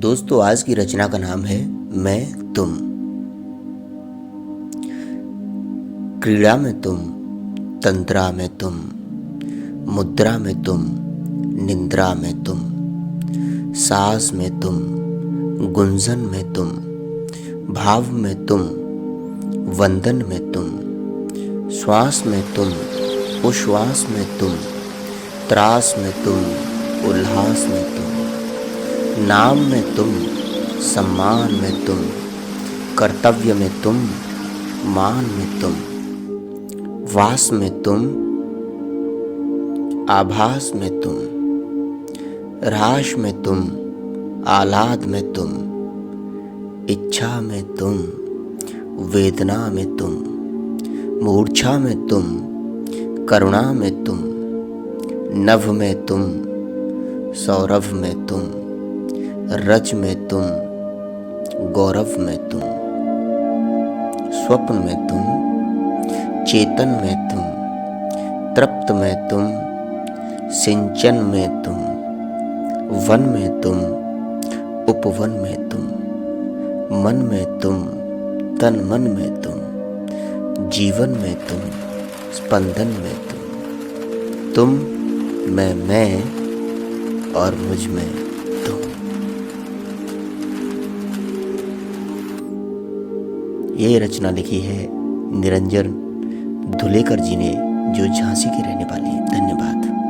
दोस्तों, आज की रचना का नाम है मैं तुम। क्रीड़ा में तुम, तंत्रा में तुम, मुद्रा में तुम, निंद्रा में तुम, सांस में तुम, गुंजन में तुम, भाव में तुम, वंदन में तुम, श्वास में तुम, उश्वास में तुम, त्रास में तुम, उल्लास में तुम, नाम में तुम, सम्मान में तुम, कर्तव्य में तुम, मान में तुम, वास में तुम, आभास में तुम, राश में तुम, आह्लाद में तुम, इच्छा में तुम, वेदना में तुम, मूर्छा में तुम, करुणा में तुम, नभ में तुम, सौरभ में तुम, रज में तुम, गौरव में तुम, स्वप्न में तुम, चेतन में तुम, तृप्त में तुम, सिंचन में तुम, वन में तुम, उपवन में तुम, मन में तुम, तन मन में तुम, जीवन में तुम, स्पंदन में तुम मैं और मुझ में तुम। ये रचना लिखी है निरंजन धुलेकर जी ने, जो झांसी के रहने वाले हैं। धन्यवाद।